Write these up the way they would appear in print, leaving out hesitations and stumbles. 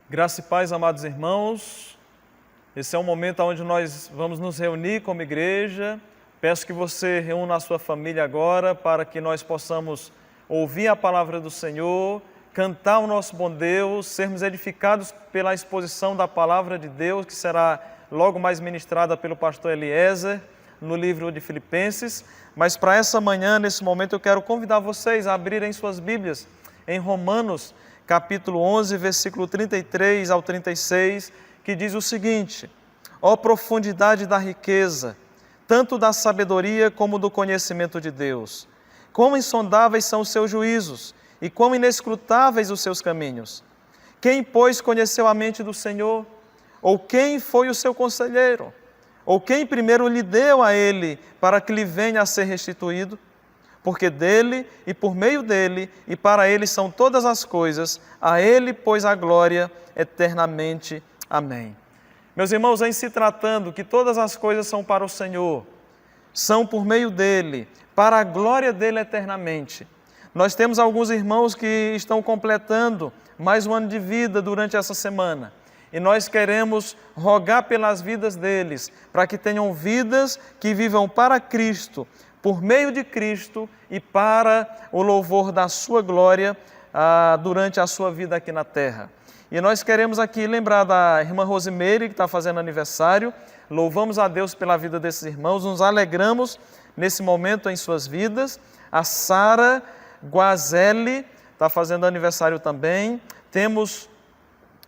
Graça e paz, amados irmãos. Esse é um momento onde nós vamos nos reunir como igreja. Peço que você reúna a sua família agora para que nós possamos ouvir a palavra do Senhor, cantar o nosso bom Deus, sermos edificados pela exposição da palavra de Deus, que será logo mais ministrada pelo pastor Eliezer no livro de Filipenses. Mas para essa manhã, nesse momento, eu quero convidar vocês a abrirem suas Bíblias em Romanos, capítulo 11, versículo 33 ao 36, que diz o seguinte: ó profundidade da riqueza, tanto da sabedoria como do conhecimento de Deus! Quão insondáveis são os seus juízos, e quão inescrutáveis os seus caminhos! Quem, pois, conheceu a mente do Senhor? Ou quem foi o seu conselheiro? Ou quem primeiro lhe deu a ele, para que lhe venha a ser restituído? Porque dele, e por meio dele, e para ele são todas as coisas, a ele, pois, a glória eternamente. Amém. Meus irmãos, em se tratando que todas as coisas são para o Senhor, são por meio dele, para a glória dele eternamente. Nós temos alguns irmãos que estão completando mais um ano de vida durante essa semana. E nós queremos rogar pelas vidas deles, para que tenham vidas que vivam para Cristo, por meio de Cristo e para o louvor da sua glória durante a sua vida aqui na terra. E nós queremos aqui lembrar da irmã Rosimeire, que está fazendo aniversário. Louvamos a Deus pela vida desses irmãos, nos alegramos nesse momento em suas vidas. A Sara Guazelli está fazendo aniversário também. Temos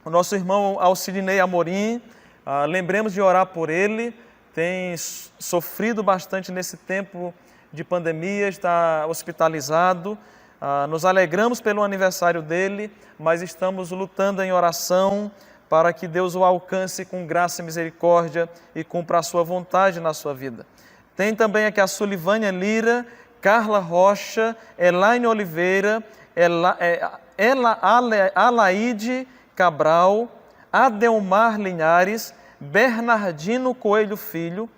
o nosso irmão Alcidinei Amorim, lembremos de orar por ele, tem sofrido bastante nesse tempo de pandemia, está hospitalizado. Nos alegramos pelo aniversário dele, mas estamos lutando em oração para que Deus o alcance com graça e misericórdia e cumpra a sua vontade na sua vida. Tem também aqui a Sulivânia Lira, Carla Rocha, Elaine Oliveira, Alaide Cabral, Adelmar Linhares, Bernardino Coelho Filho,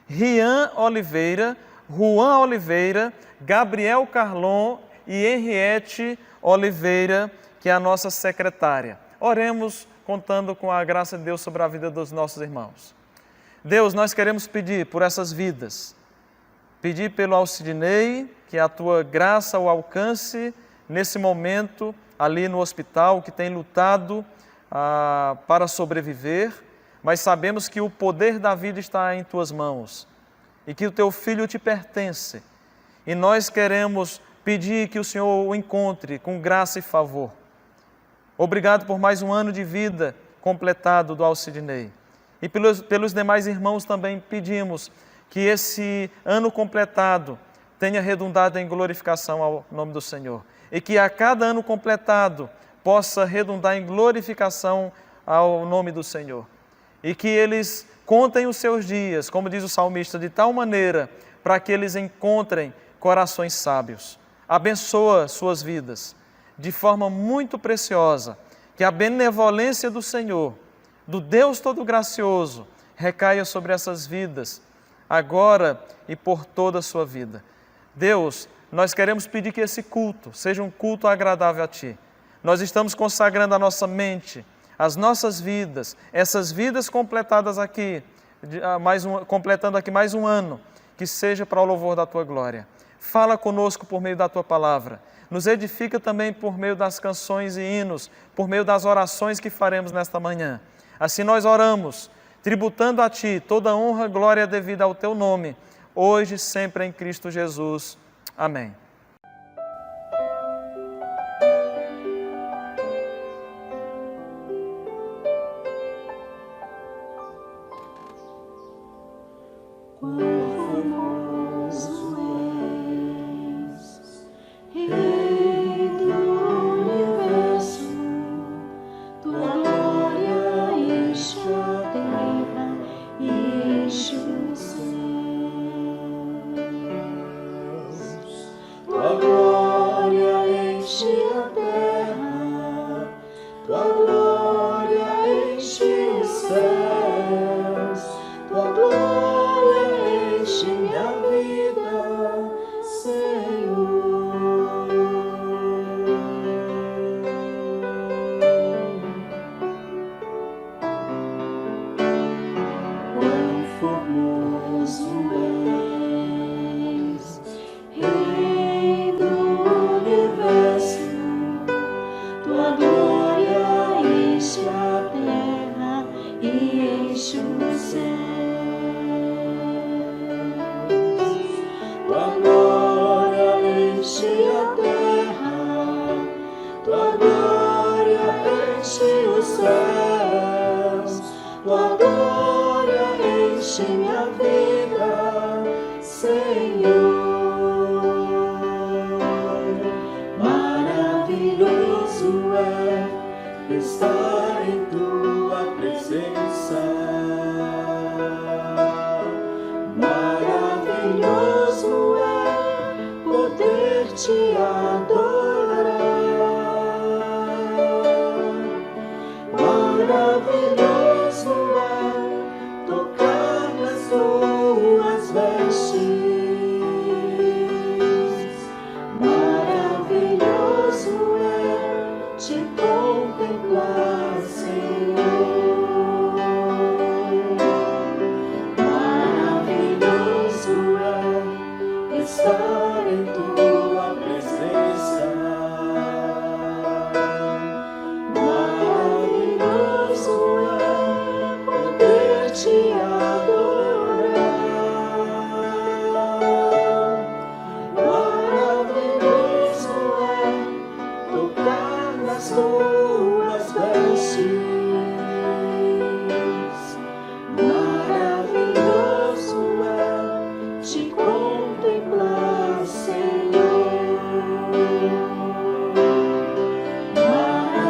Rian Oliveira, Juan Oliveira, Gabriel Carlon e Henriette Oliveira, que é a nossa secretária. Oremos contando com a graça de Deus sobre a vida dos nossos irmãos. Deus, nós queremos pedir por essas vidas, pedir pelo Alcidinei, que a tua graça o alcance nesse momento ali no hospital, que tem lutado para sobreviver, mas sabemos que o poder da vida está em tuas mãos e que o teu filho te pertence. E nós queremos pedir que o Senhor o encontre com graça e favor. Obrigado por mais um ano de vida completado do Alcidinei. E pelos demais irmãos também pedimos que esse ano completado tenha redundado em glorificação ao nome do Senhor. E que a cada ano completado possa redundar em glorificação ao nome do Senhor. E que eles contem os seus dias, como diz o salmista, de tal maneira para que eles encontrem corações sábios. Abençoa suas vidas de forma muito preciosa, que a benevolência do Senhor, do Deus Todo-Gracioso, recaia sobre essas vidas, agora e por toda a sua vida. Deus, nós queremos pedir que esse culto seja um culto agradável a Ti. Nós estamos consagrando a nossa mente, as nossas vidas, essas vidas completadas aqui, completando aqui mais um ano, que seja para o louvor da Tua glória. Fala conosco por meio da Tua palavra. Nos edifica também por meio das canções e hinos, por meio das orações que faremos nesta manhã. Assim nós oramos, tributando a Ti toda honra e glória devida ao Teu nome, hoje e sempre em Cristo Jesus. Amém. enche a terra, tua glória enche os céus, tua glória enche minha vida, Senhor. Maravilhoso é estar em tua presença. Maravilhoso é poder te adorar. Maravilhoso é tocar nas tuas vestes. Maravilhoso é te contemplar, Senhor. Maravilhoso é estar em tua presença. Maravilhoso é poder te adorar. Maravilhoso é tocar nas tuas vestes. Maravilhoso é te contemplar, Senhor.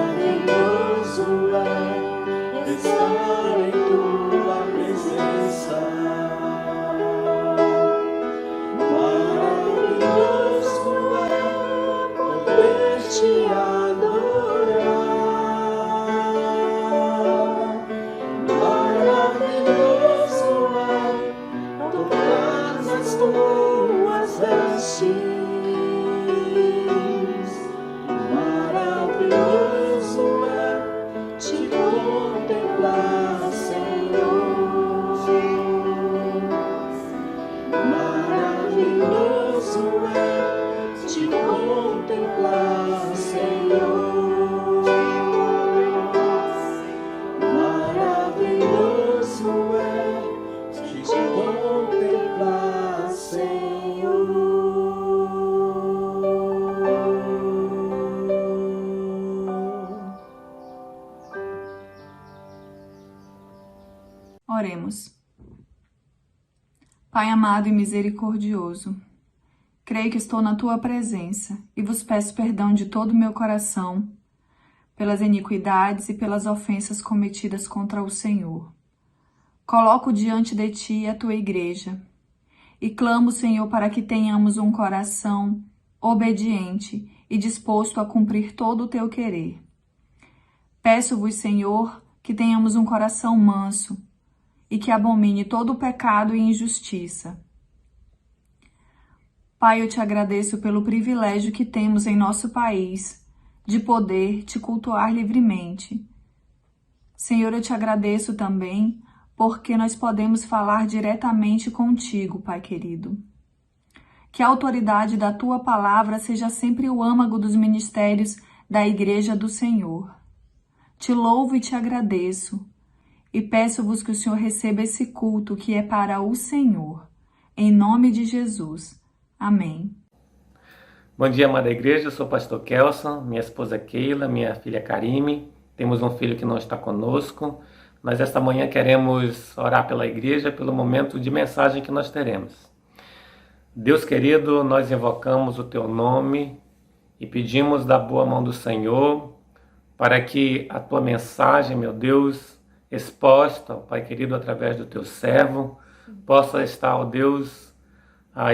Maravilhoso é estar em tua presença. Maravilhoso é poder te adorar. Maravilhoso é tocar nas tuas vestes. Maravilhoso é te contemplar, Senhor. Maravilhoso é te contemplar, Senhor. Maravilhoso é te contemplar, Senhor. Oremos. Pai amado e misericordioso, creio que estou na tua presença e vos peço perdão de todo o meu coração pelas iniquidades e pelas ofensas cometidas contra o Senhor. Coloco diante de ti a tua igreja e clamo, Senhor, para que tenhamos um coração obediente e disposto a cumprir todo o teu querer. Peço-vos, Senhor, que tenhamos um coração manso e que abomine todo o pecado e injustiça. Pai, eu te agradeço pelo privilégio que temos em nosso país de poder te cultuar livremente. Senhor, eu te agradeço também porque nós podemos falar diretamente contigo, Pai querido. Que a autoridade da tua palavra seja sempre o âmago dos ministérios da Igreja do Senhor. Te louvo e te agradeço e peço-vos que o Senhor receba esse culto que é para o Senhor. Em nome de Jesus. Amém. Bom dia, amada igreja. Eu sou o pastor Kelson, minha esposa Keila, minha filha Karime. Temos um filho que não está conosco, mas esta manhã queremos orar pela igreja, pelo momento de mensagem que nós teremos. Deus querido, nós invocamos o teu nome e pedimos da boa mão do Senhor para que a tua mensagem, meu Deus, exposta, Pai querido, através do teu servo, possa estar, ó Deus,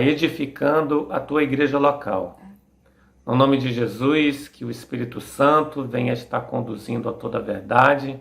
edificando a tua igreja local. No nome de Jesus, que o Espírito Santo venha estar conduzindo a toda a verdade,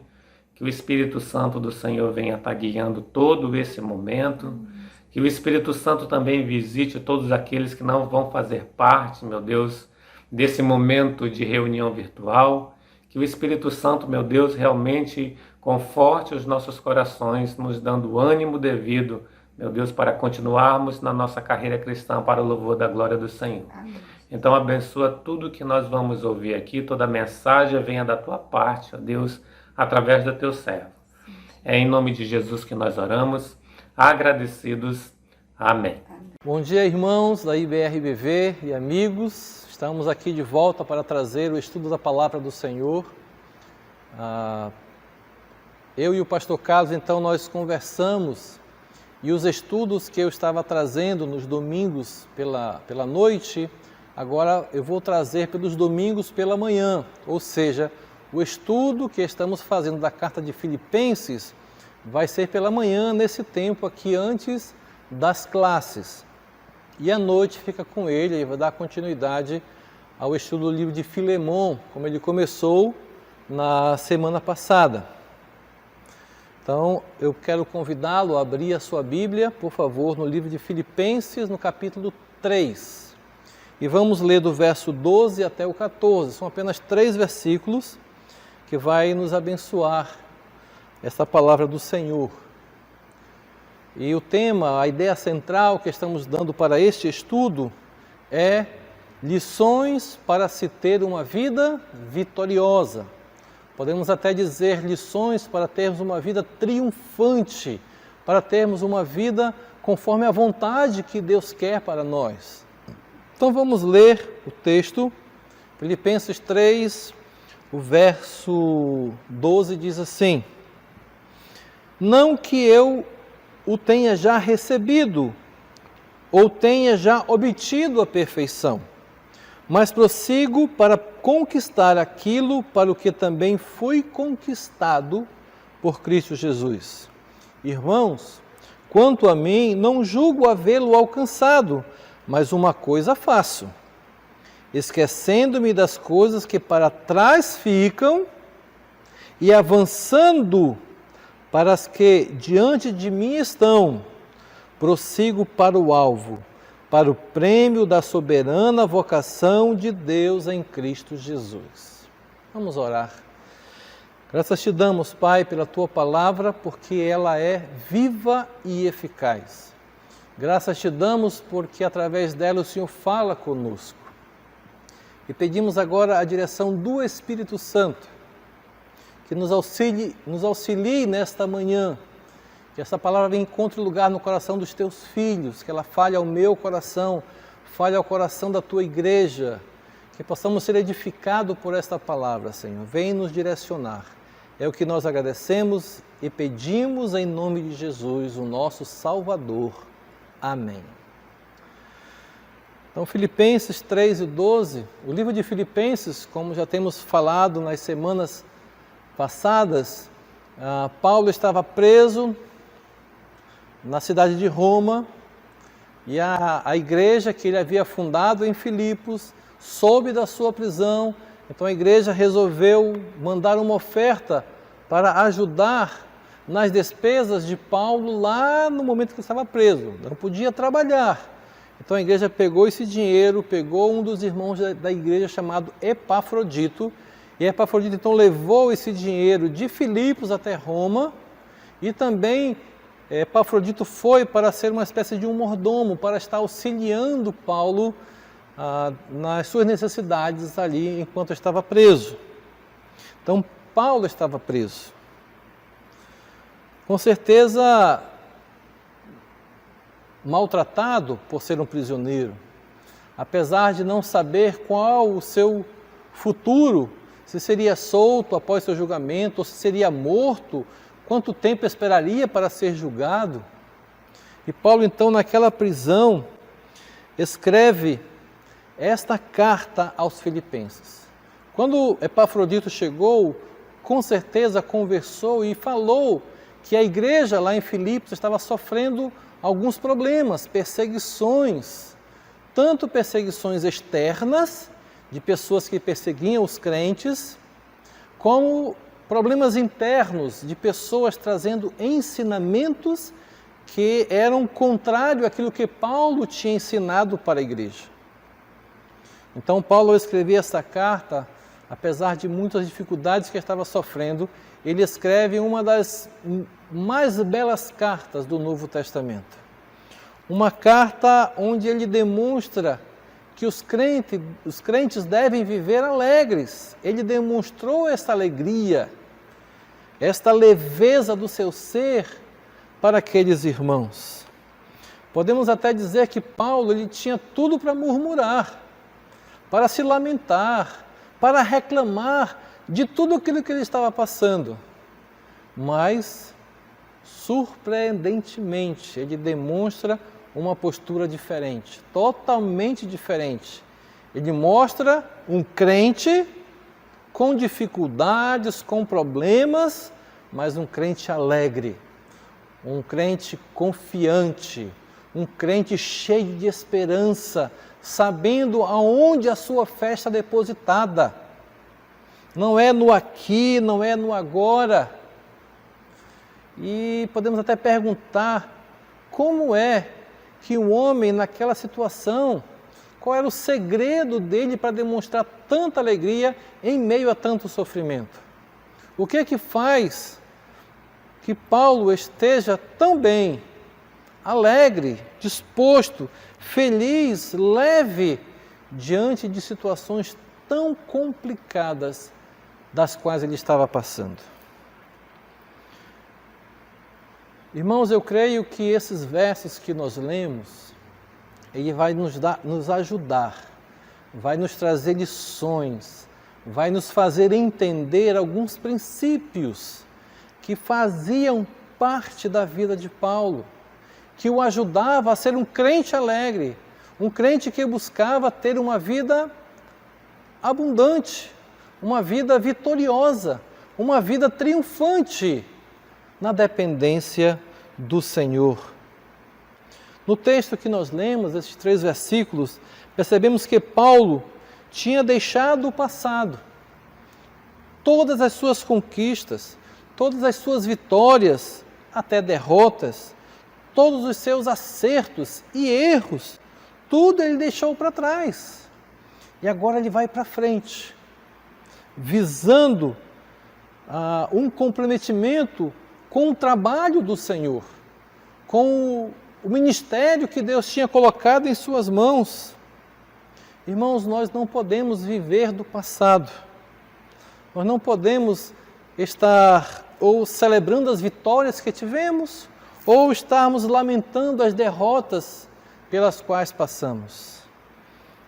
que o Espírito Santo do Senhor venha estar guiando todo esse momento, que o Espírito Santo também visite todos aqueles que não vão fazer parte, meu Deus, desse momento de reunião virtual, que o Espírito Santo, meu Deus, realmente conforte os nossos corações, nos dando ânimo devido, meu Deus, para continuarmos na nossa carreira cristã para o louvor da glória do Senhor. Amém. Então abençoa tudo que nós vamos ouvir aqui, toda mensagem venha da tua parte, ó Deus, através do teu servo. É em nome de Jesus que nós oramos, agradecidos. Amém. Amém. Bom dia, irmãos da IBRBV e amigos. Estamos aqui de volta para trazer o estudo da Palavra do Senhor. Eu e o pastor Carlos, então, nós conversamos e os estudos que eu estava trazendo nos domingos pela noite, agora eu vou trazer pelos domingos pela manhã, ou seja, o estudo que estamos fazendo da carta de Filipenses vai ser pela manhã, nesse tempo aqui antes das classes. E à noite fica com ele vai dar continuidade ao estudo do livro de Filemon, como ele começou na semana passada. Então, eu quero convidá-lo a abrir a sua Bíblia, por favor, no livro de Filipenses, no capítulo 3. E vamos ler do verso 12 até o 14. São apenas 3 versículos que vai nos abençoar essa palavra do Senhor. E o tema, a ideia central que estamos dando para este estudo é lições para se ter uma vida vitoriosa. Podemos até dizer lições para termos uma vida triunfante, para termos uma vida conforme a vontade que Deus quer para nós. Então vamos ler o texto, Filipenses 3, o verso 12 diz assim: Não que eu o tenha já recebido, ou tenha já obtido a perfeição, mas prossigo para conquistar aquilo para o que também fui conquistado por Cristo Jesus. Irmãos, quanto a mim, não julgo havê-lo alcançado, mas uma coisa faço, esquecendo-me das coisas que para trás ficam e avançando para as que diante de mim estão, prossigo para o alvo, para o prêmio da soberana vocação de Deus em Cristo Jesus. Vamos orar. Graças te damos, Pai, pela Tua palavra, porque ela é viva e eficaz. Graças te damos porque através dela o Senhor fala conosco. E pedimos agora a direção do Espírito Santo, que nos auxilie nesta manhã, que essa palavra encontre lugar no coração dos teus filhos, que ela fale ao meu coração, fale ao coração da tua igreja, que possamos ser edificados por esta palavra, Senhor. Vem nos direcionar. É o que nós agradecemos e pedimos em nome de Jesus, o nosso Salvador. Amém. Então, Filipenses 3 e 12, o livro de Filipenses, como já temos falado nas semanas passadas, Paulo estava preso na cidade de Roma e a igreja que ele havia fundado em Filipos soube da sua prisão. Então a igreja resolveu mandar uma oferta para ajudar nas despesas de Paulo lá no momento que ele estava preso, não podia trabalhar. Então a igreja pegou esse dinheiro, pegou um dos irmãos da igreja chamado Epafrodito, e Epafrodito então levou esse dinheiro de Filipos até Roma, e também Epafrodito foi para ser uma espécie de um mordomo, para estar auxiliando Paulo nas suas necessidades ali enquanto estava preso. Então Paulo estava preso. Com certeza maltratado por ser um prisioneiro, apesar de não saber qual o seu futuro, se seria solto após seu julgamento, ou se seria morto, quanto tempo esperaria para ser julgado. E Paulo, então, naquela prisão, escreve esta carta aos Filipenses. Quando Epafrodito chegou, com certeza conversou e falou que a igreja lá em Filipos estava sofrendo alguns problemas, perseguições, tanto perseguições externas, de pessoas que perseguiam os crentes, como problemas internos de pessoas trazendo ensinamentos que eram contrários àquilo que Paulo tinha ensinado para a igreja. Então Paulo, ao escrever essa carta, apesar de muitas dificuldades que estava sofrendo, ele escreve uma das mais belas cartas do Novo Testamento. Uma carta onde ele demonstra que os crentes devem viver alegres. Ele demonstrou esta alegria, esta leveza do seu ser para aqueles irmãos. Podemos até dizer que Paulo ele tinha tudo para murmurar, para se lamentar, para reclamar de tudo aquilo que ele estava passando. Mas, surpreendentemente, ele demonstra uma postura diferente, totalmente diferente. Ele mostra um crente com dificuldades, com problemas, mas um crente alegre, um crente confiante, um crente cheio de esperança, sabendo aonde a sua fé está depositada. Não é no aqui, não é no agora. E podemos até perguntar como é que um homem naquela situação, qual era o segredo dele para demonstrar tanta alegria em meio a tanto sofrimento? O que é que faz que Paulo esteja tão bem, alegre, disposto, feliz, leve, diante de situações tão complicadas das quais ele estava passando? Irmãos, eu creio que esses versos que nós lemos, ele vai nos ajudar, vai nos trazer lições, vai nos fazer entender alguns princípios que faziam parte da vida de Paulo, que o ajudava a ser um crente alegre, um crente que buscava ter uma vida abundante, uma vida vitoriosa, uma vida triunfante na dependência do Senhor. No texto que nós lemos, esses 3 versículos, percebemos que Paulo tinha deixado o passado, todas as suas conquistas, todas as suas vitórias, até derrotas, todos os seus acertos e erros, tudo ele deixou para trás. E agora ele vai para frente, visando um comprometimento com o trabalho do Senhor, com o ministério que Deus tinha colocado em suas mãos. Irmãos, nós não podemos viver do passado. Nós não podemos estar ou celebrando as vitórias que tivemos, ou estarmos lamentando as derrotas pelas quais passamos.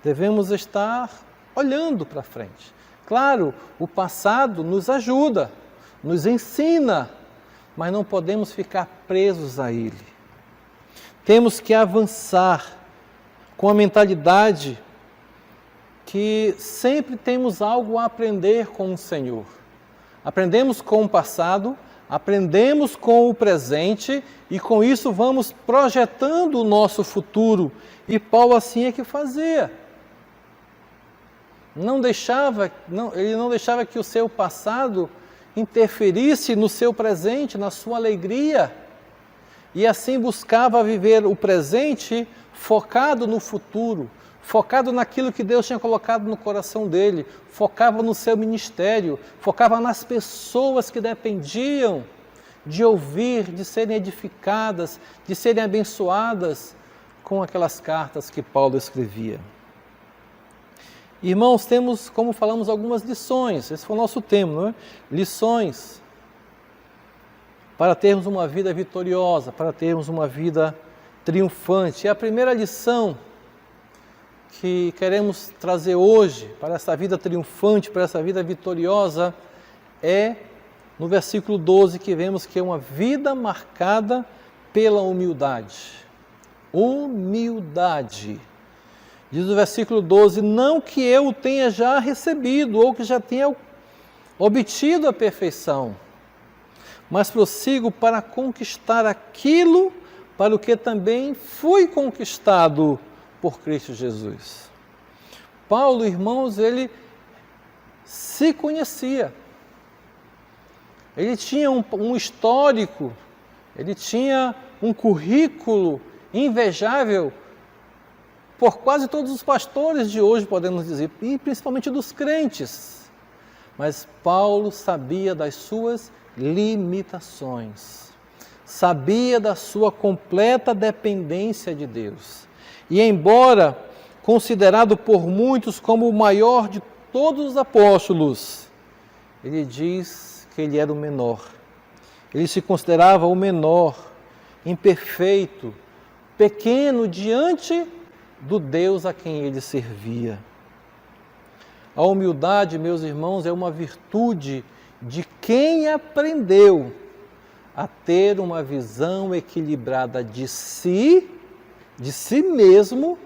Devemos estar olhando para frente. Claro, o passado nos ajuda, nos ensina, mas não podemos ficar presos a ele. Temos que avançar com a mentalidade que sempre temos algo a aprender com o Senhor. Aprendemos com o passado, aprendemos com o presente e com isso vamos projetando o nosso futuro. E Paulo assim é que fazia. Ele não deixava que o seu passado interferisse no seu presente, na sua alegria. E assim buscava viver o presente focado no futuro, focado naquilo que Deus tinha colocado no coração dele, focava no seu ministério, focava nas pessoas que dependiam de ouvir, de serem edificadas, de serem abençoadas com aquelas cartas que Paulo escrevia. Irmãos, temos, como falamos, algumas lições, esse foi o nosso tema, não é? Lições para termos uma vida vitoriosa, para termos uma vida triunfante. E a primeira lição que queremos trazer hoje para essa vida triunfante, para essa vida vitoriosa, é no versículo 12 que vemos que é uma vida marcada pela humildade. Humildade. Diz o versículo 12, não que eu o tenha já recebido ou que já tenha obtido a perfeição, mas prossigo para conquistar aquilo para o que também fui conquistado por Cristo Jesus. Paulo, irmãos, ele se conhecia. Ele tinha um histórico, ele tinha um currículo invejável por quase todos os pastores de hoje, podemos dizer, e principalmente dos crentes. Mas Paulo sabia das suas limitações, sabia da sua completa dependência de Deus. E embora considerado por muitos como o maior de todos os apóstolos, ele diz que ele era o menor. Ele se considerava o menor, imperfeito, pequeno diante do Deus a quem ele servia. A humildade, meus irmãos, é uma virtude de quem aprendeu a ter uma visão equilibrada de si mesmo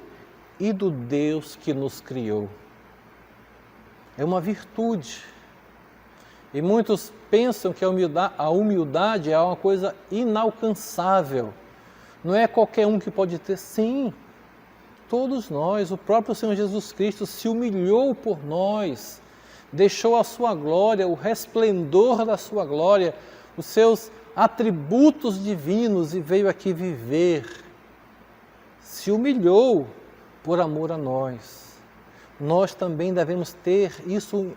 e do Deus que nos criou. É uma virtude. E muitos pensam que a humildade é uma coisa inalcançável. Não é qualquer um que pode ter. Sim, todos nós, o próprio Senhor Jesus Cristo se humilhou por nós, deixou a sua glória, o resplendor da sua glória, os seus atributos divinos e veio aqui viver. Se humilhou por amor a nós. Nós também devemos ter isso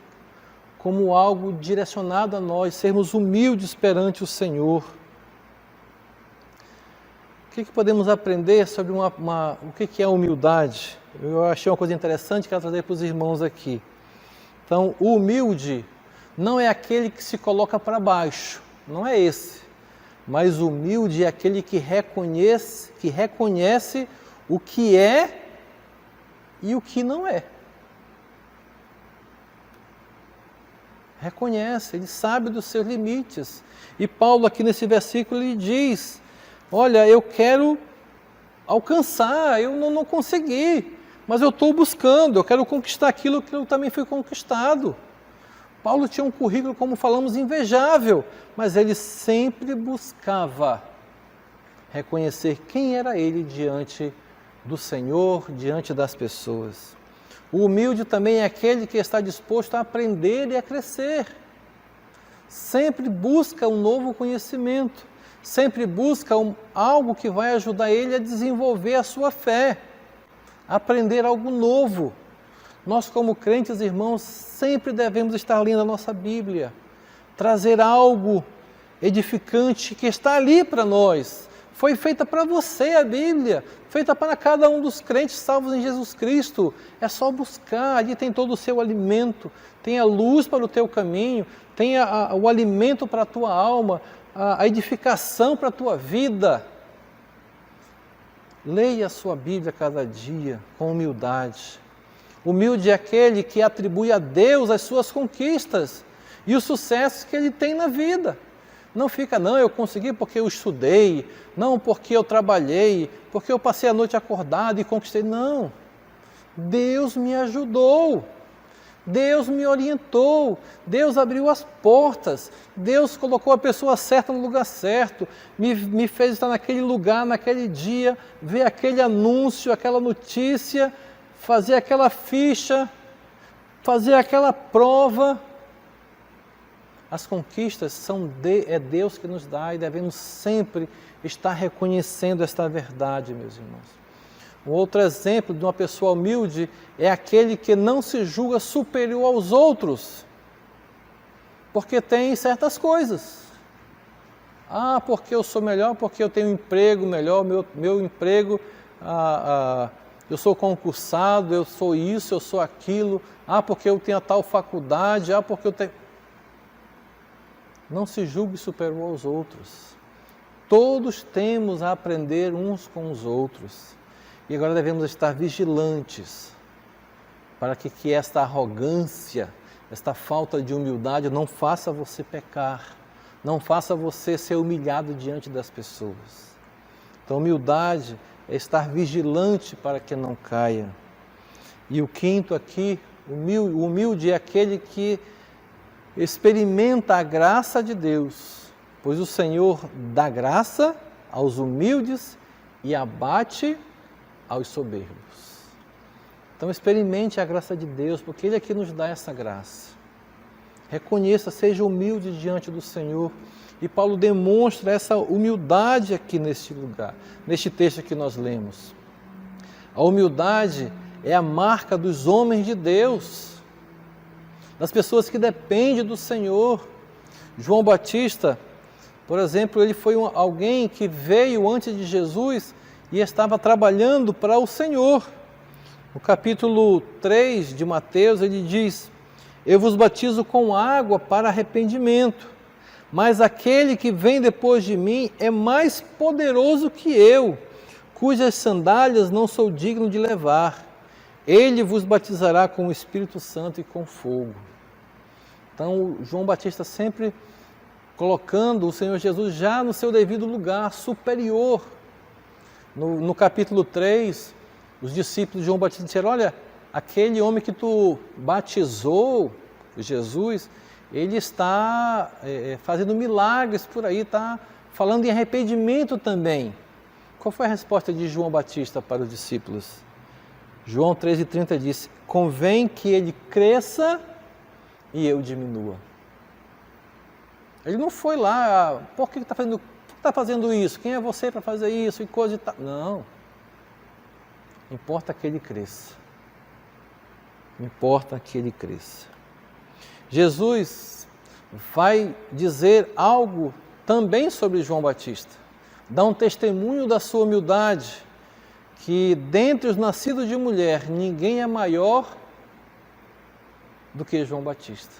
como algo direcionado a nós, sermos humildes perante o Senhor. O que podemos aprender sobre o que é a humildade? Eu achei uma coisa interessante que quero trazer para os irmãos aqui. Então, o humilde não é aquele que se coloca para baixo, não é esse. Mas o humilde é aquele que reconhece o que é e o que não é. Reconhece, ele sabe dos seus limites. E Paulo aqui nesse versículo ele diz, olha, eu quero alcançar, eu não consegui, mas eu estou buscando, eu quero conquistar aquilo que eu também fui conquistado. Paulo tinha um currículo, como falamos, invejável, mas ele sempre buscava reconhecer quem era ele diante do Senhor, diante das pessoas. O humilde também é aquele que está disposto a aprender e a crescer. Sempre busca um novo conhecimento, sempre busca algo que vai ajudar ele a desenvolver a sua fé, aprender algo novo. Nós, como crentes, irmãos, sempre devemos estar lendo a nossa Bíblia, trazer algo edificante que está ali para nós. Foi feita para você a Bíblia, feita para cada um dos crentes salvos em Jesus Cristo. É só buscar, ali tem todo o seu alimento, tem a luz para o teu caminho, tem o alimento para a tua alma, a edificação para a tua vida. Leia a sua Bíblia cada dia com humildade. Humilde é aquele que atribui a Deus as suas conquistas e os sucessos que ele tem na vida. Não fica, não, eu consegui porque eu estudei, não porque eu trabalhei, porque eu passei a noite acordado e conquistei. Não, Deus me ajudou, Deus me orientou, Deus abriu as portas, Deus colocou a pessoa certa no lugar certo, me fez estar naquele lugar, naquele dia, ver aquele anúncio, aquela notícia, fazer aquela ficha, fazer aquela prova. As conquistas é Deus que nos dá e devemos sempre estar reconhecendo esta verdade, meus irmãos. Um outro exemplo de uma pessoa humilde é aquele que não se julga superior aos outros, porque tem certas coisas. Ah, porque eu sou melhor, porque eu tenho um emprego melhor, meu emprego, eu sou concursado, eu sou isso, eu sou aquilo. Ah, porque eu tenho a tal faculdade, porque eu tenho... Não se julgue superior aos outros. Todos temos a aprender uns com os outros. E agora devemos estar vigilantes para que esta arrogância, esta falta de humildade não faça você pecar, não faça você ser humilhado diante das pessoas. Então, humildade é estar vigilante para que não caia. E o quinto aqui, o humilde é aquele que experimenta a graça de Deus, pois o Senhor dá graça aos humildes e abate aos soberbos. Então experimente a graça de Deus, porque Ele é que nos dá essa graça. Reconheça, seja humilde diante do Senhor. E Paulo demonstra essa humildade aqui neste lugar, neste texto que nós lemos. A humildade é a marca dos homens de Deus, das pessoas que dependem do Senhor. João Batista, por exemplo, ele foi alguém que veio antes de Jesus e estava trabalhando para o Senhor. No capítulo 3 de Mateus, ele diz: eu vos batizo com água para arrependimento, mas aquele que vem depois de mim é mais poderoso que eu, cujas sandálias não sou digno de levar. Ele vos batizará com o Espírito Santo e com fogo. Então, João Batista sempre colocando o Senhor Jesus já no seu devido lugar, superior. No capítulo 3, os discípulos de João Batista disseram, olha, aquele homem que tu batizou, Jesus, ele está fazendo milagres por aí, está falando em arrependimento também. Qual foi a resposta de João Batista para os discípulos? João 13,30 disse, convém que ele cresça e eu diminua. Ele não foi lá, por que está fazendo isso? Quem é você para fazer isso? E coisa e tal. Não. Importa que ele cresça. Importa que ele cresça. Jesus vai dizer algo também sobre João Batista. Dá um testemunho da sua humildade, que dentre os nascidos de mulher, ninguém é maior do que João Batista.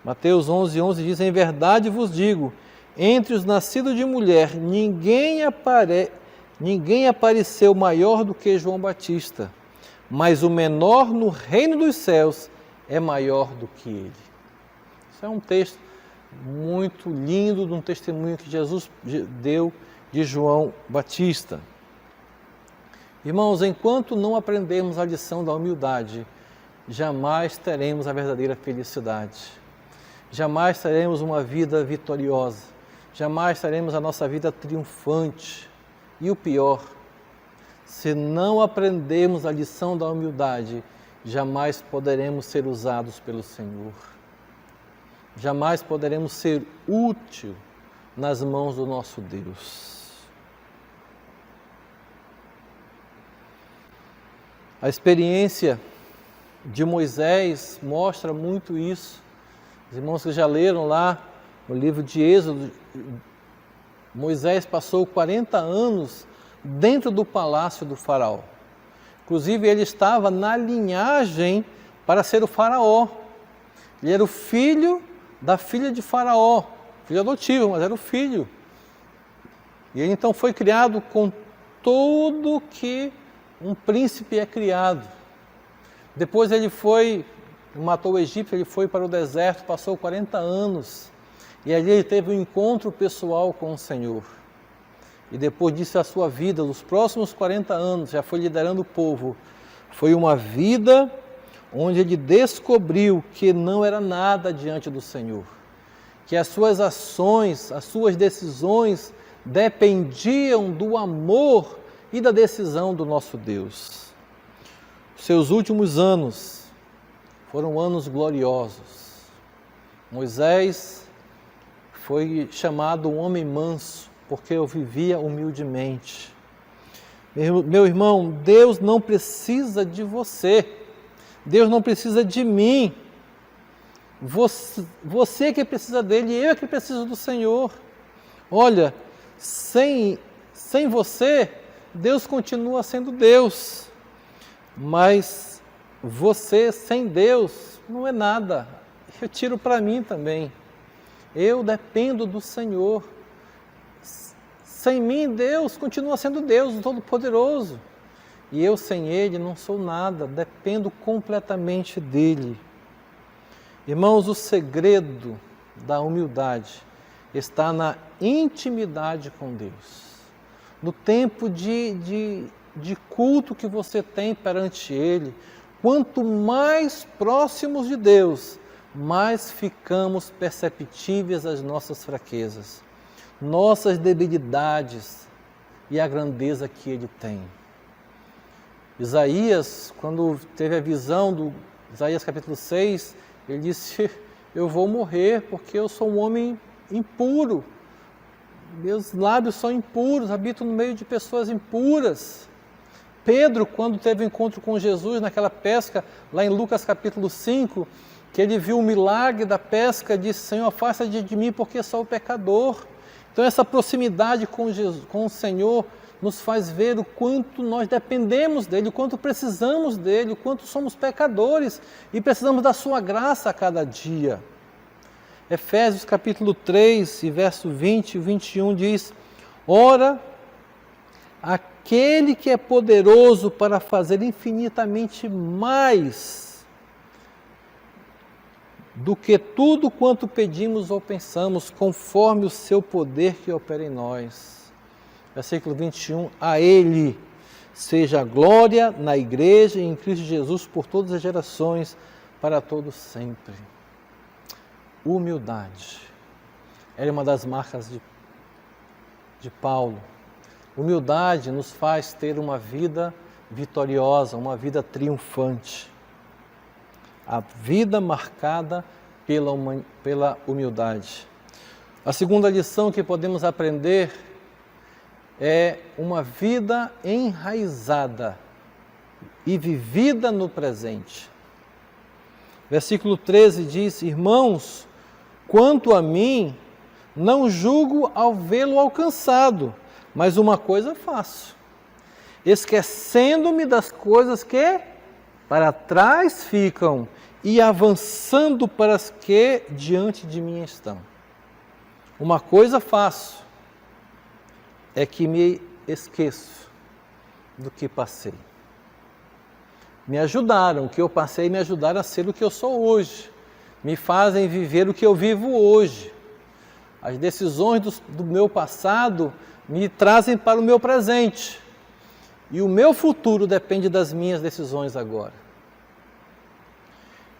Mateus 11:11 diz, em verdade vos digo, entre os nascidos de mulher, ninguém apareceu maior do que João Batista, mas o menor no reino dos céus é maior do que ele. Isso é um texto muito lindo, de um testemunho que Jesus deu de João Batista. Irmãos, enquanto não aprendermos a lição da humildade, jamais teremos a verdadeira felicidade. Jamais teremos uma vida vitoriosa. Jamais teremos a nossa vida triunfante. E o pior, se não aprendermos a lição da humildade, jamais poderemos ser usados pelo Senhor. Jamais poderemos ser útil nas mãos do nosso Deus. A experiência de Moisés mostra muito isso. Os irmãos que já leram lá no livro de Êxodo, Moisés passou 40 anos dentro do palácio do faraó. Inclusive ele estava na linhagem para ser o faraó. Ele era o filho da filha de faraó, filho adotivo, mas era o filho. E ele então foi criado com tudo que um príncipe é criado. Depois ele matou o Egito, ele foi para o deserto, passou 40 anos. E ali ele teve um encontro pessoal com o Senhor. E depois disso a sua vida, nos próximos 40 anos, já foi liderando o povo. Foi uma vida onde ele descobriu que não era nada diante do Senhor. Que as suas ações, as suas decisões dependiam do amor e da decisão do nosso Deus. Seus últimos anos foram anos gloriosos. Moisés foi chamado um homem manso, porque eu vivia humildemente. Meu irmão, Deus não precisa de você. Deus não precisa de mim. Você que precisa dele, eu que preciso do Senhor. Olha, sem você, Deus continua sendo Deus. Mas você sem Deus não é nada. Eu tiro para mim também. Eu dependo do Senhor. Sem mim, Deus continua sendo Deus, o Todo-Poderoso. E eu sem Ele não sou nada, dependo completamente dEle. Irmãos, o segredo da humildade está na intimidade com Deus. No tempo de culto que você tem perante Ele, quanto mais próximos de Deus, mais ficamos perceptíveis às nossas fraquezas, nossas debilidades e a grandeza que Ele tem. Isaías, quando teve a visão do Isaías capítulo 6, ele disse, eu vou morrer porque eu sou um homem impuro, meus lábios são impuros, habito no meio de pessoas impuras. Pedro, quando teve um encontro com Jesus naquela pesca, lá em Lucas capítulo 5, que ele viu o milagre da pesca, disse, Senhor, afasta-te de mim porque sou pecador. Então essa proximidade com Jesus, com o Senhor nos faz ver o quanto nós dependemos dEle, o quanto precisamos dEle, o quanto somos pecadores e precisamos da sua graça a cada dia. Efésios capítulo 3, verso 20 e 21 diz, ora, aquele que é poderoso para fazer infinitamente mais do que tudo quanto pedimos ou pensamos, conforme o seu poder que opera em nós. Versículo 21, a Ele seja a glória na Igreja e em Cristo Jesus por todas as gerações, para todos sempre. Humildade era uma das marcas de Paulo. Humildade nos faz ter uma vida vitoriosa, uma vida triunfante. A vida marcada pela humildade. A segunda lição que podemos aprender é uma vida enraizada e vivida no presente. Versículo 13 diz, irmãos, quanto a mim, não julgo ao vê-lo alcançado, mas uma coisa faço, esquecendo-me das coisas que para trás ficam e avançando para as que diante de mim estão. Uma coisa faço, é que me esqueço do que passei. Me ajudaram, o que eu passei me ajudaram a ser o que eu sou hoje. Me fazem viver o que eu vivo hoje. As decisões do meu passado me trazem para o meu presente. E o meu futuro depende das minhas decisões agora.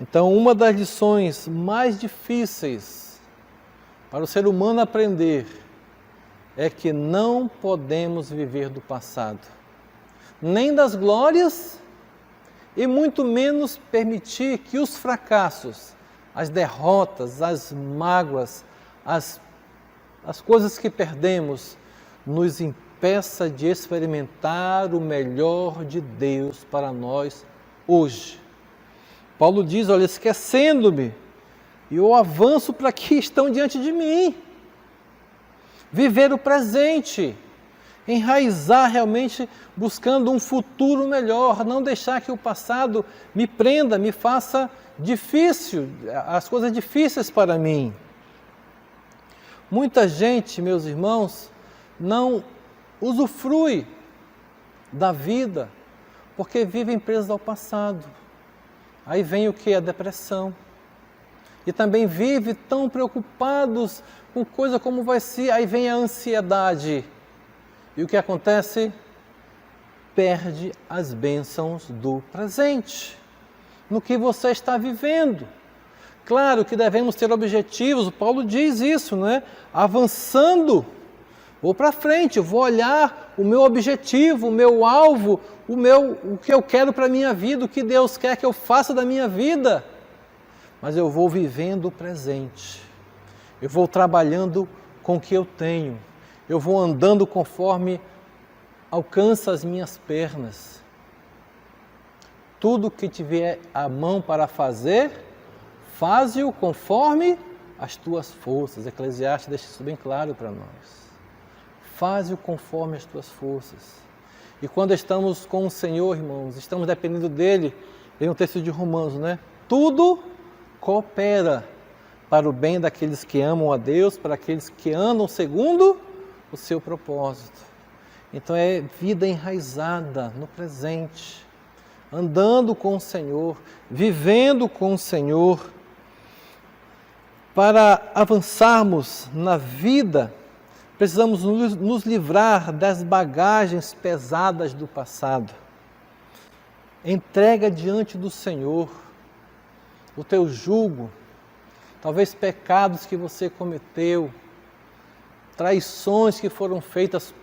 Então, uma das lições mais difíceis para o ser humano aprender é que não podemos viver do passado, nem das glórias, e muito menos permitir que os fracassos, as derrotas, as mágoas, as coisas que perdemos, nos impeça de experimentar o melhor de Deus para nós hoje. Paulo diz, olha, esquecendo-me, e eu avanço para que estão diante de mim. Viver o presente, enraizar realmente buscando um futuro melhor, não deixar que o passado me prenda, me faça difícil, as coisas difíceis para mim. Muita gente, meus irmãos, não usufrui da vida porque vivem presos ao passado. Aí vem o que? A depressão. E também vive tão preocupados com coisa como vai ser, aí vem a ansiedade. E o que acontece? Perde as bênçãos do presente, no que você está vivendo. Claro que devemos ter objetivos, o Paulo diz isso, não é? Avançando, vou para frente, eu vou olhar o meu objetivo, o meu alvo, o que eu quero para a minha vida, o que Deus quer que eu faça da minha vida. Mas eu vou vivendo o presente, eu vou trabalhando com o que eu tenho, eu vou andando conforme alcança as minhas pernas. Tudo que tiver a mão para fazer, faze-o conforme as tuas forças. Eclesiastes deixa isso bem claro para nós. Faze-o conforme as tuas forças. E quando estamos com o Senhor, irmãos, estamos dependendo dEle, tem um texto de Romanos, né? Tudo coopera para o bem daqueles que amam a Deus, para aqueles que andam segundo o seu propósito. Então é vida enraizada no presente, andando com o Senhor, vivendo com o Senhor. Para avançarmos na vida, precisamos nos livrar das bagagens pesadas do passado. Entrega diante do Senhor o teu jugo, talvez pecados que você cometeu, traições que foram feitas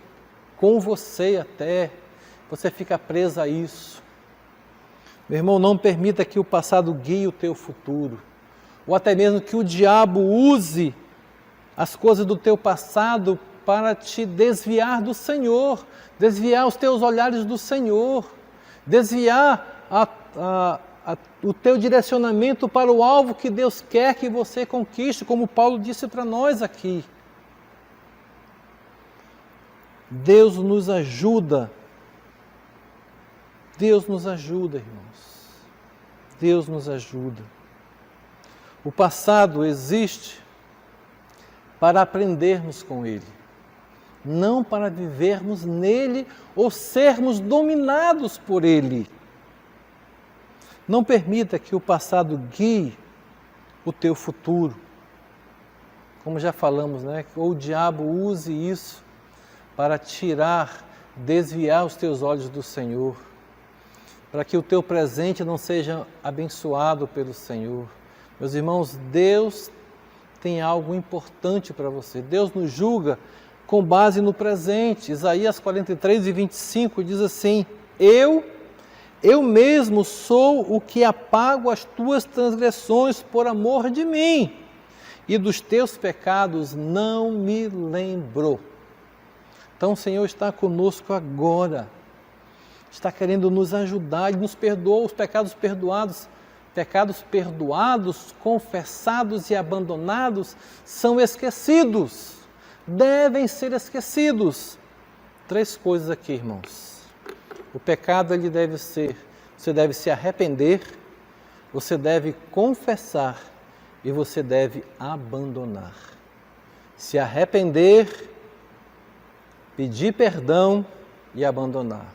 com você até, você fica preso a isso. Meu irmão, não permita que o passado guie o teu futuro, ou até mesmo que o diabo use as coisas do teu passado para te desviar do Senhor, desviar os teus olhares do Senhor, desviar o teu direcionamento para o alvo que Deus quer que você conquiste, como Paulo disse para nós aqui. Deus nos ajuda. Deus nos ajuda, irmãos. Deus nos ajuda. O passado existe para aprendermos com ele. não para vivermos nele ou sermos dominados por ele. Não permita que o passado guie o teu futuro. Como já falamos, né? Ou o diabo use isso para tirar, desviar os teus olhos do Senhor, para que o teu presente não seja abençoado pelo Senhor. Meus irmãos, Deus tem algo importante para você. Deus nos julga com base no presente. Isaías 43:25 diz assim: Eu mesmo sou o que apago as tuas transgressões por amor de mim, e dos teus pecados não me lembro. Então o Senhor está conosco agora, está querendo nos ajudar, Ele nos perdoa os pecados perdoados. Pecados perdoados, confessados e abandonados são esquecidos, devem ser esquecidos. 3 coisas aqui, irmãos. O pecado, ele deve ser, você deve se arrepender, você deve confessar e você deve abandonar. Se arrepender, pedir perdão e abandonar.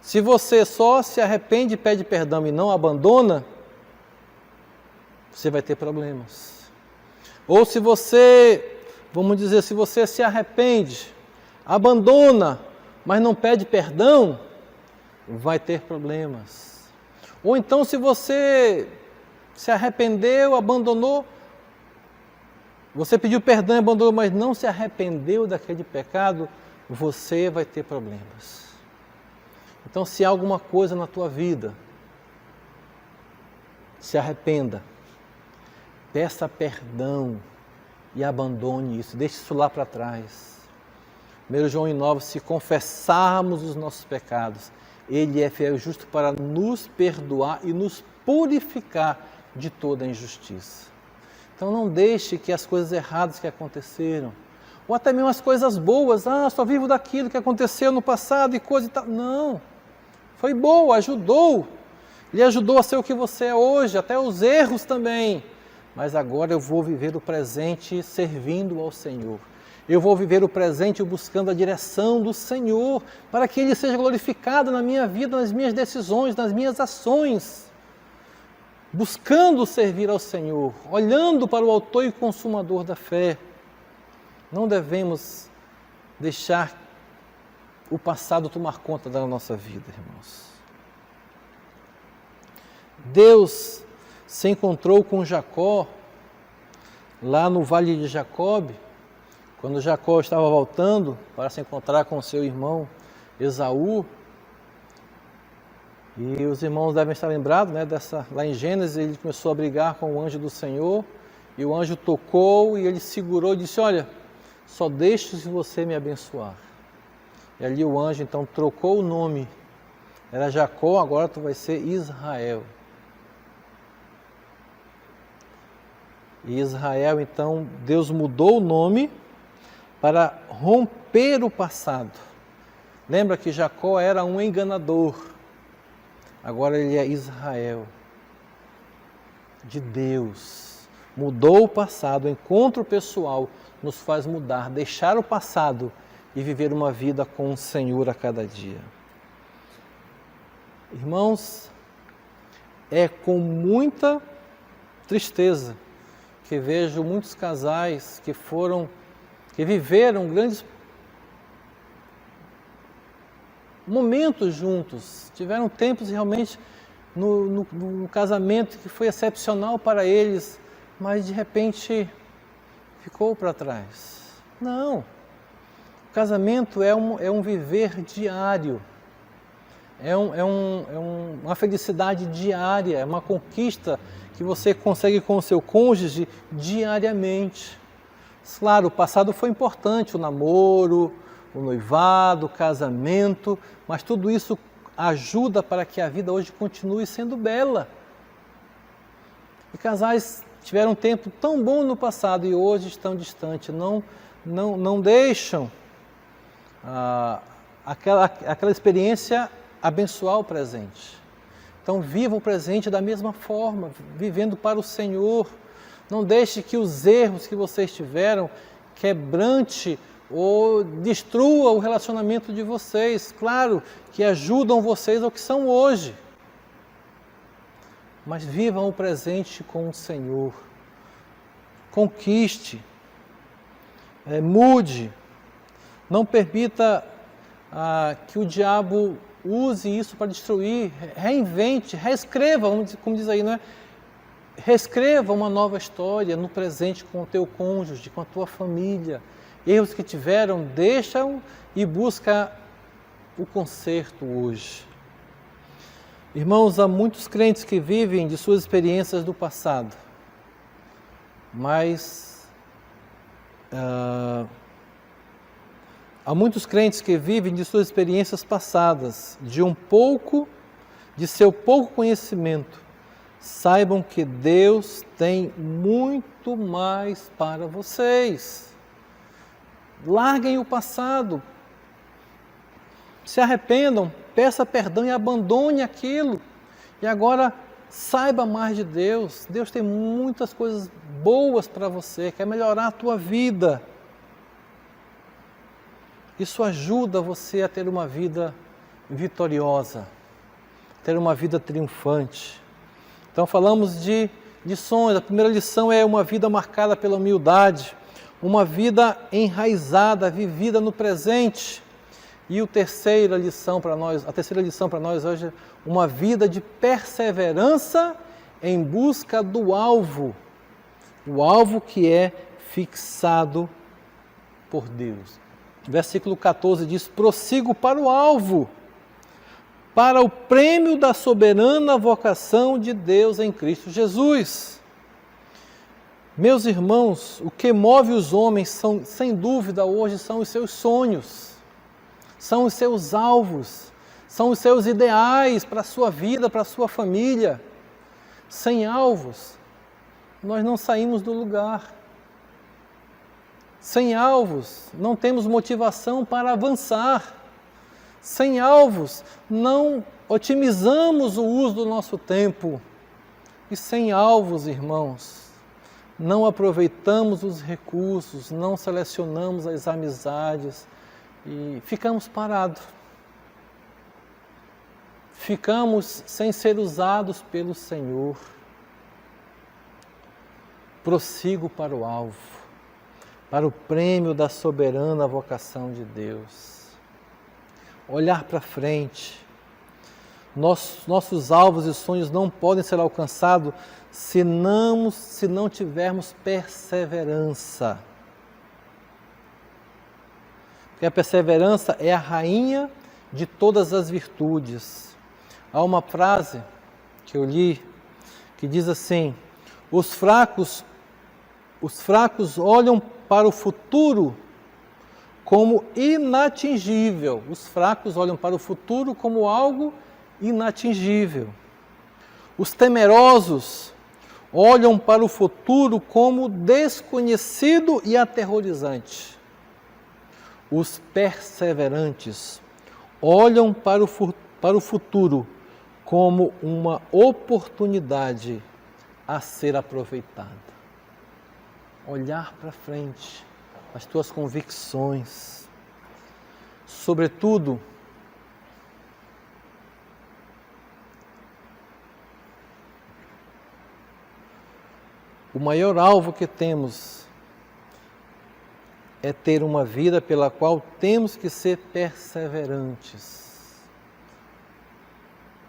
Se você só se arrepende, pede perdão e não abandona, você vai ter problemas. Ou se você, vamos dizer, se você se arrepende, abandona, mas não pede perdão, vai ter problemas. Ou então se você se arrependeu, abandonou, você pediu perdão e abandonou, mas não se arrependeu daquele pecado, você vai ter problemas. Então, se há alguma coisa na tua vida, se arrependa, peça perdão e abandone isso, deixe isso lá para trás. 1 João 9, se confessarmos os nossos pecados, Ele é fiel e justo para nos perdoar e nos purificar de toda injustiça. Então não deixe que as coisas erradas que aconteceram, ou até mesmo as coisas boas, só vivo daquilo que aconteceu no passado e coisa e tal. Não, foi boa, ajudou. Ele ajudou a ser o que você é hoje, até os erros também. Mas agora eu vou viver o presente servindo ao Senhor. Eu vou viver o presente buscando a direção do Senhor, para que Ele seja glorificado na minha vida, nas minhas decisões, nas minhas ações. Buscando servir ao Senhor, olhando para o autor e consumador da fé. Não devemos deixar o passado tomar conta da nossa vida, irmãos. Deus se encontrou com Jacó lá no Vale de Jacobe, quando Jacó estava voltando para se encontrar com seu irmão Esaú. E os irmãos devem estar lembrados, né, lá em Gênesis, ele começou a brigar com o anjo do Senhor, e o anjo tocou e ele segurou e disse: olha, só deixo se você me abençoar. E ali o anjo então trocou o nome, era Jacó, agora tu vai ser Israel. E Israel, então, Deus mudou o nome para romper o passado. Lembra que Jacó era um enganador, agora ele é Israel, de Deus. Mudou o passado, o encontro pessoal nos faz mudar, deixar o passado e viver uma vida com o Senhor a cada dia. Irmãos, é com muita tristeza que vejo muitos casais que viveram grandes momentos juntos, tiveram tempos realmente no casamento que foi excepcional para eles, mas de repente ficou para trás. Não, o casamento é um viver diário, uma felicidade diária, é uma conquista que você consegue com o seu cônjuge diariamente. Claro, o passado foi importante, o namoro, o noivado, o casamento, mas tudo isso ajuda para que a vida hoje continue sendo bela. E casais tiveram um tempo tão bom no passado e hoje estão distantes, não deixam aquela experiência abençoar o presente. Então viva o presente da mesma forma, vivendo para o Senhor. Não deixe que os erros que vocês tiveram quebrante ou destrua o relacionamento de vocês. Claro que ajudam vocês ao que são hoje. Mas vivam o presente com o Senhor. Conquiste. Mude. Não permita que o diabo use isso para destruir. Reinvente, reescreva, como diz aí, não é? Reescreva uma nova história no presente com o teu cônjuge, com a tua família. Erros que tiveram, deixa-o e busca o conserto hoje. Irmãos, há muitos crentes que vivem de suas experiências do passado, mas há muitos crentes que vivem de suas experiências passadas, de seu pouco conhecimento. Saibam que Deus tem muito mais para vocês. Larguem o passado, se arrependam, peça perdão e abandone aquilo. E agora saiba mais de Deus. Deus tem muitas coisas boas para você, quer melhorar a tua vida. Isso ajuda você a ter uma vida vitoriosa, ter uma vida triunfante. Então falamos de lições. A primeira lição é uma vida marcada pela humildade, uma vida enraizada, vivida no presente. E a terceira lição para nós hoje é uma vida de perseverança em busca do alvo. O alvo que é fixado por Deus. Versículo 14 diz: prossigo para o alvo, para o prêmio da soberana vocação de Deus em Cristo Jesus. Meus irmãos, o que move os homens, sem dúvida, hoje são os seus sonhos, são os seus alvos, são os seus ideais para a sua vida, para a sua família. Sem alvos, nós não saímos do lugar. Sem alvos, não temos motivação para avançar. Sem alvos, não otimizamos o uso do nosso tempo. E sem alvos, irmãos, não aproveitamos os recursos, não selecionamos as amizades e ficamos parados. Ficamos sem ser usados pelo Senhor. Prossigo para o alvo, para o prêmio da soberana vocação de Deus. Olhar para frente. Nossos alvos e sonhos não podem ser alcançados se não tivermos perseverança. Porque a perseverança é a rainha de todas as virtudes. Há uma frase que eu li que diz assim: os fracos olham para o futuro como inatingível. Os fracos olham para o futuro como algo inatingível. Os temerosos olham para o futuro como desconhecido e aterrorizante. Os perseverantes olham para o futuro como uma oportunidade a ser aproveitada. Olhar para frente, as tuas convicções, sobretudo, o maior alvo que temos é ter uma vida pela qual temos que ser perseverantes.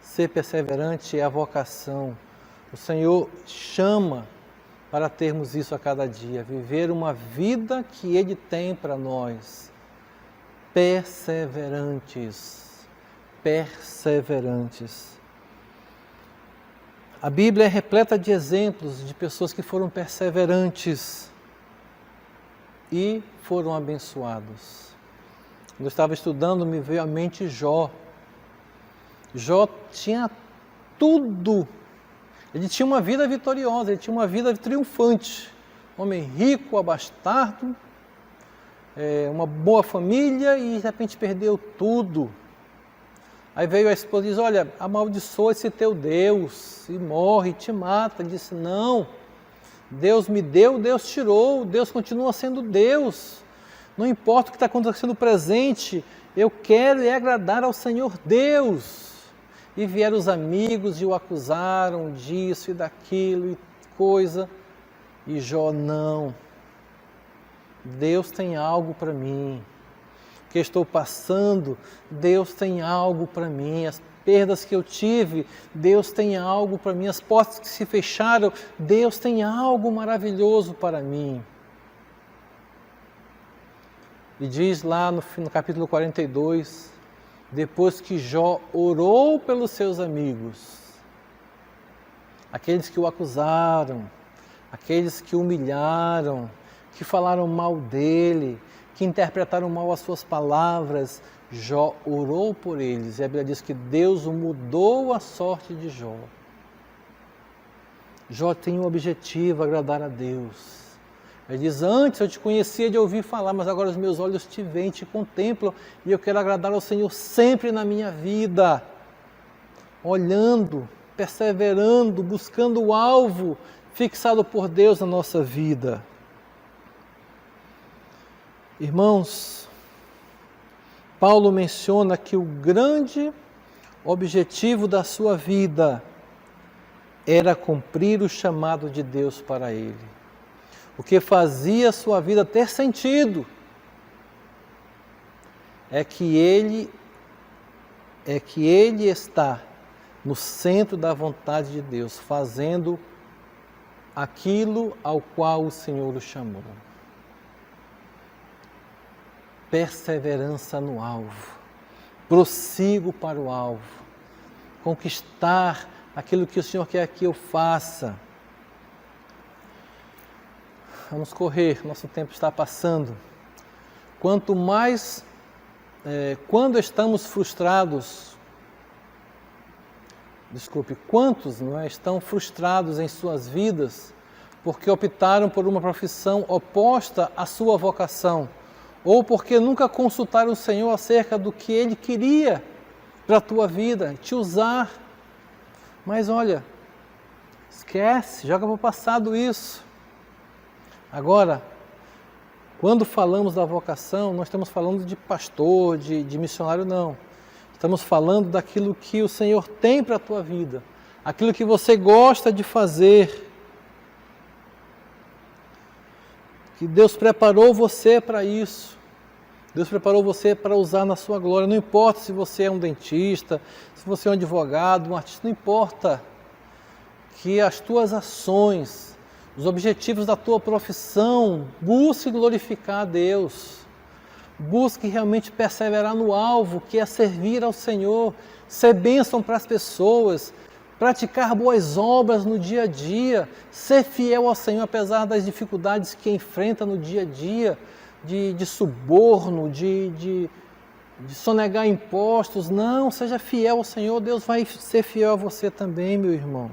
Ser perseverante é a vocação. O Senhor chama para termos isso a cada dia, viver uma vida que Ele tem para nós. Perseverantes, perseverantes. A Bíblia é repleta de exemplos de pessoas que foram perseverantes e foram abençoados. Quando eu estava estudando, me veio à mente Jó. Jó tinha tudo. Ele tinha uma vida vitoriosa, ele tinha uma vida triunfante. Homem rico, abastardo, uma boa família e de repente perdeu tudo. Aí veio a esposa e disse: olha, amaldiçoa esse teu Deus, e morre, te mata. Ele disse: não, Deus me deu, Deus tirou, Deus continua sendo Deus. Não importa o que está acontecendo presente, eu quero agradar ao Senhor Deus. E vieram os amigos e o acusaram disso e daquilo e coisa. E Jó, não. Deus tem algo para mim. O que estou passando, Deus tem algo para mim. As perdas que eu tive, Deus tem algo para mim. As portas que se fecharam, Deus tem algo maravilhoso para mim. E diz lá no capítulo 42, depois que Jó orou pelos seus amigos, aqueles que o acusaram, aqueles que o humilharam, que falaram mal dele, que interpretaram mal as suas palavras, Jó orou por eles. E a Bíblia diz que Deus mudou a sorte de Jó. Jó tem um objetivo, agradar a Deus. Ele diz, antes eu te conhecia de ouvir falar, mas agora os meus olhos te veem, te contemplam, e eu quero agradar ao Senhor sempre na minha vida. Olhando, perseverando, buscando o alvo fixado por Deus na nossa vida. Irmãos, Paulo menciona que o grande objetivo da sua vida era cumprir o chamado de Deus para ele. O que fazia a sua vida ter sentido é que ele está no centro da vontade de Deus, fazendo aquilo ao qual o Senhor o chamou. Perseverança no alvo, prossigo para o alvo, conquistar aquilo que o Senhor quer que eu faça. Vamos correr, nosso tempo está passando. Quanto mais, quando estamos frustrados, quantos estão frustrados em suas vidas porque optaram por uma profissão oposta à sua vocação, ou porque nunca consultaram o Senhor acerca do que Ele queria para a tua vida, te usar. Mas olha, esquece, joga para o passado isso. Agora, quando falamos da vocação, não estamos falando de pastor, de missionário, não. Estamos falando daquilo que o Senhor tem para a tua vida, aquilo que você gosta de fazer, que Deus preparou você para isso. Deus preparou você para usar na sua glória. Não importa se você é um dentista, se você é um advogado, um artista, não importa. Que as tuas ações, os objetivos da tua profissão, busque glorificar a Deus. Busque realmente perseverar no alvo, que é servir ao Senhor, ser bênção para as pessoas, praticar boas obras no dia a dia, ser fiel ao Senhor apesar das dificuldades que enfrenta no dia a dia, de suborno, de sonegar impostos. Não, seja fiel ao Senhor, Deus vai ser fiel a você também, meu irmão.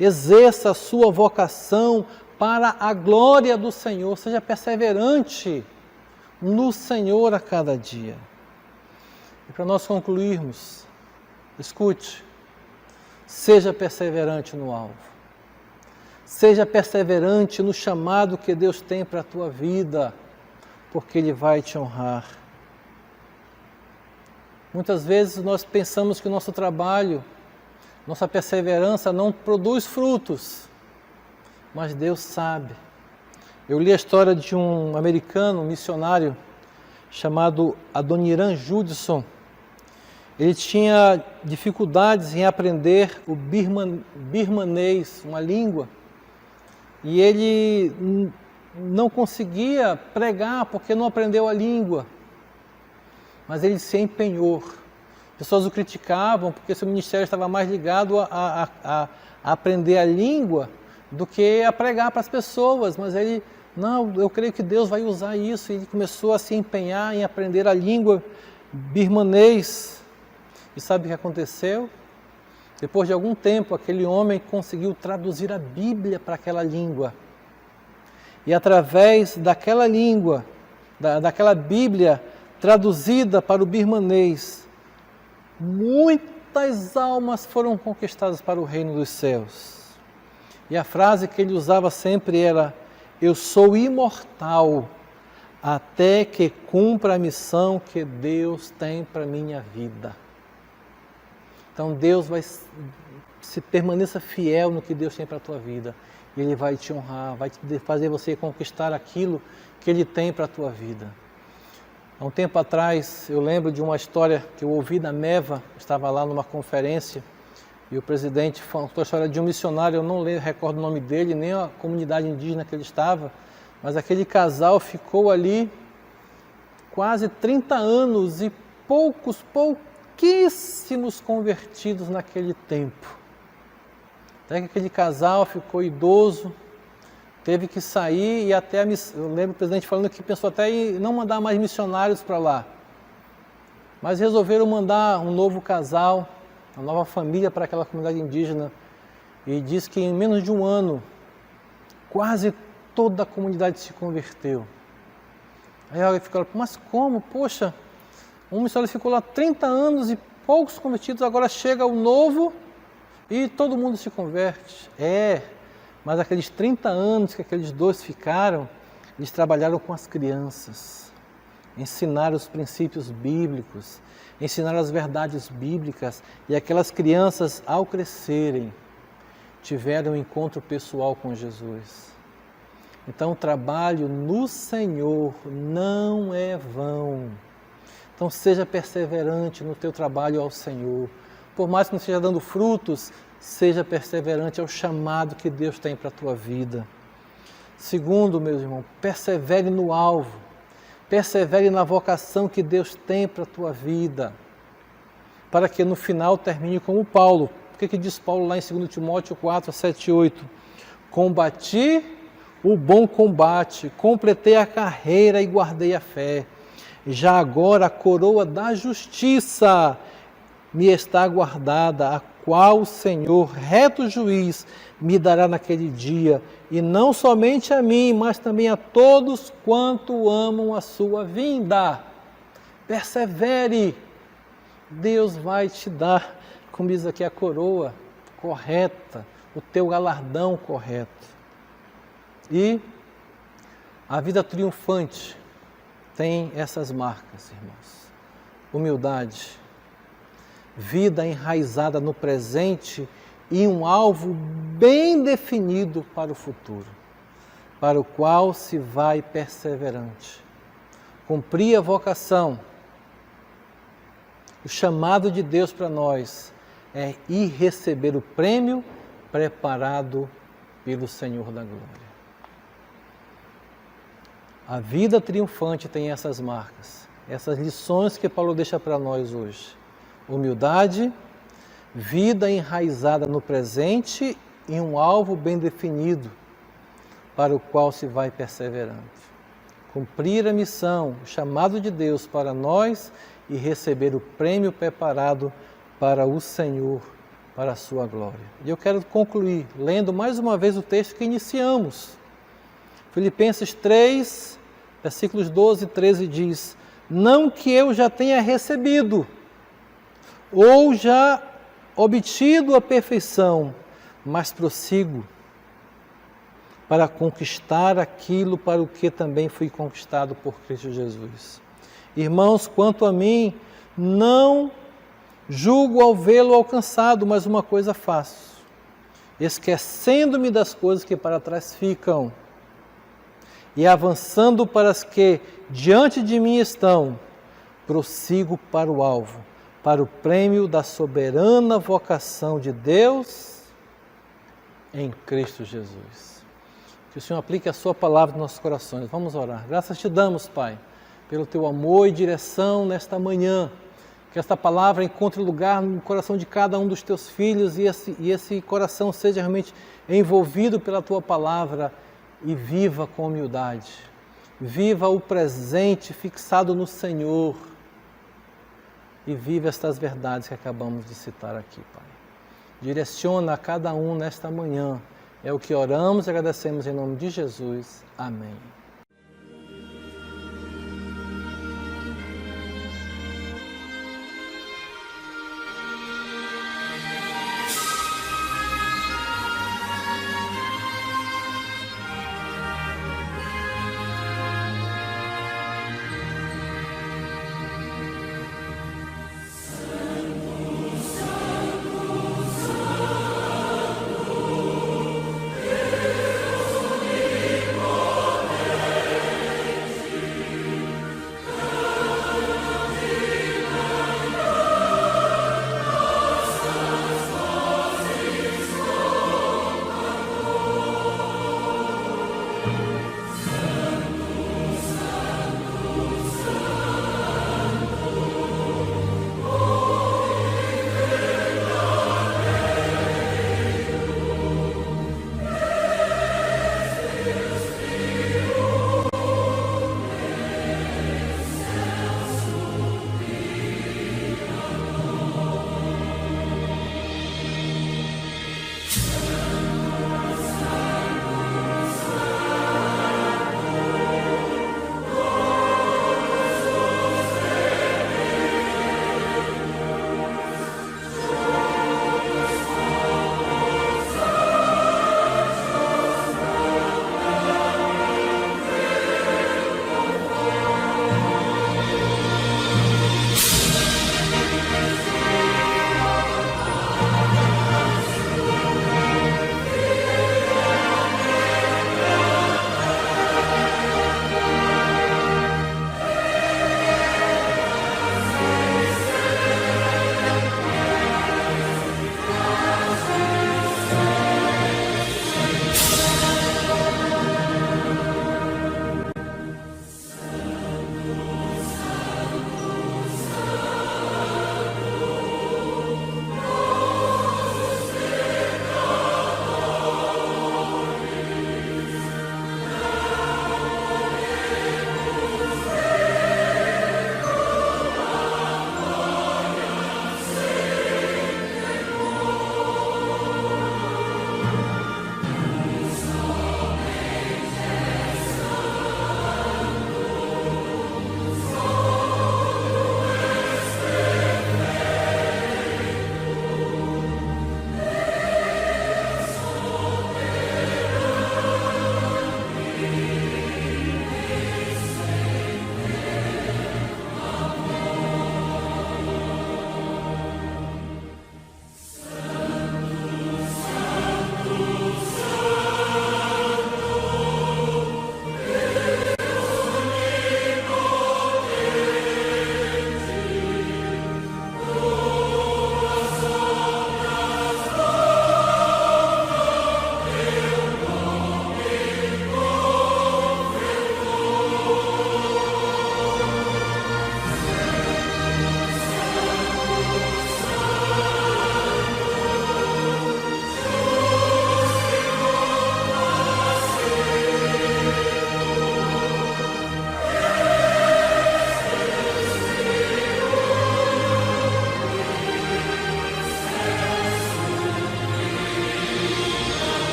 Exerça a sua vocação para a glória do Senhor, seja perseverante no Senhor a cada dia. E para nós concluirmos, escute, seja perseverante no alvo, seja perseverante no chamado que Deus tem para a tua vida, porque Ele vai te honrar. Muitas vezes nós pensamos que o nosso trabalho, nossa perseverança não produz frutos, mas Deus sabe. Eu li a história de um americano, um missionário, chamado Adoniran Judson. Ele tinha dificuldades em aprender o birmanês, uma língua, e ele não conseguia pregar porque não aprendeu a língua, mas ele se empenhou. Pessoas o criticavam porque seu ministério estava mais ligado a aprender a língua do que a pregar para as pessoas, mas ele, não, eu creio que Deus vai usar isso, e ele começou a se empenhar em aprender a língua birmanês. E sabe o que aconteceu? Depois de algum tempo, aquele homem conseguiu traduzir a Bíblia para aquela língua. E através daquela língua, daquela Bíblia traduzida para o birmanês, muitas almas foram conquistadas para o reino dos céus. E a frase que ele usava sempre era: eu sou imortal, até que cumpra a missão que Deus tem para a minha vida. Então Deus vai, se permaneça fiel no que Deus tem para a tua vida. Ele vai te honrar, vai fazer você conquistar aquilo que Ele tem para a tua vida. Há um tempo atrás, eu lembro de uma história que eu ouvi da Meva, estava lá numa conferência, e o presidente contou a história de um missionário, eu não recordo o nome dele, nem a comunidade indígena que ele estava, mas aquele casal ficou ali quase 30 anos e pouquíssimos convertidos naquele tempo. Até que aquele casal ficou idoso, teve que sair e até eu lembro o presidente falando que pensou até em não mandar mais missionários para lá. Mas resolveram mandar um novo casal, uma nova família para aquela comunidade indígena. E diz que em menos de um ano, quase toda a comunidade se converteu. Aí alguém ficou, mas como? Poxa, um missionário ficou lá 30 anos e poucos convertidos, agora chega o novo e todo mundo se converte. Mas aqueles 30 anos que aqueles dois ficaram, eles trabalharam com as crianças, ensinaram os princípios bíblicos, ensinaram as verdades bíblicas, e aquelas crianças, ao crescerem, tiveram um encontro pessoal com Jesus. Então, o trabalho no Senhor não é vão. Então, seja perseverante no teu trabalho ao Senhor. Por mais que não esteja dando frutos, seja perseverante ao chamado que Deus tem para a tua vida. Segundo, meus irmãos, persevere no alvo. Persevere na vocação que Deus tem para a tua vida. Para que no final termine como Paulo. O que diz Paulo lá em 2 Timóteo 4, 7 e 8? Combati o bom combate, completei a carreira e guardei a fé. Já agora a coroa da justiça me está guardada, a qual o Senhor, reto juiz, me dará naquele dia, e não somente a mim, mas também a todos quanto amam a sua vinda. Persevere, Deus vai te dar, como diz aqui, a coroa correta, o teu galardão correto. E a vida triunfante tem essas marcas, irmãos. Humildade, vida enraizada no presente e um alvo bem definido para o futuro, para o qual se vai perseverante. Cumprir a vocação, o chamado de Deus para nós é ir receber o prêmio preparado pelo Senhor da Glória. A vida triunfante tem essas marcas, essas lições que Paulo deixa para nós hoje. Humildade, vida enraizada no presente e um alvo bem definido para o qual se vai perseverante. Cumprir a missão, o chamado de Deus para nós e receber o prêmio preparado para o Senhor, para a sua glória. E eu quero concluir lendo mais uma vez o texto que iniciamos. Filipenses 3, versículos 12 e 13 diz: não que eu já tenha recebido ou já obtido a perfeição, mas prossigo para conquistar aquilo para o que também fui conquistado por Cristo Jesus. Irmãos, quanto a mim, não julgo ao vê-lo alcançado, mas uma coisa faço, esquecendo-me das coisas que para trás ficam e avançando para as que diante de mim estão, prossigo para o alvo, para o prêmio da soberana vocação de Deus em Cristo Jesus. Que o Senhor aplique a sua palavra nos nossos corações. Vamos orar. Graças te damos, Pai, pelo teu amor e direção nesta manhã. Que esta palavra encontre lugar no coração de cada um dos teus filhos e esse coração seja realmente envolvido pela tua palavra e viva com humildade. Viva o presente fixado no Senhor e viva estas verdades que acabamos de citar aqui, Pai. Direciona a cada um nesta manhã. É o que oramos e agradecemos em nome de Jesus. Amém.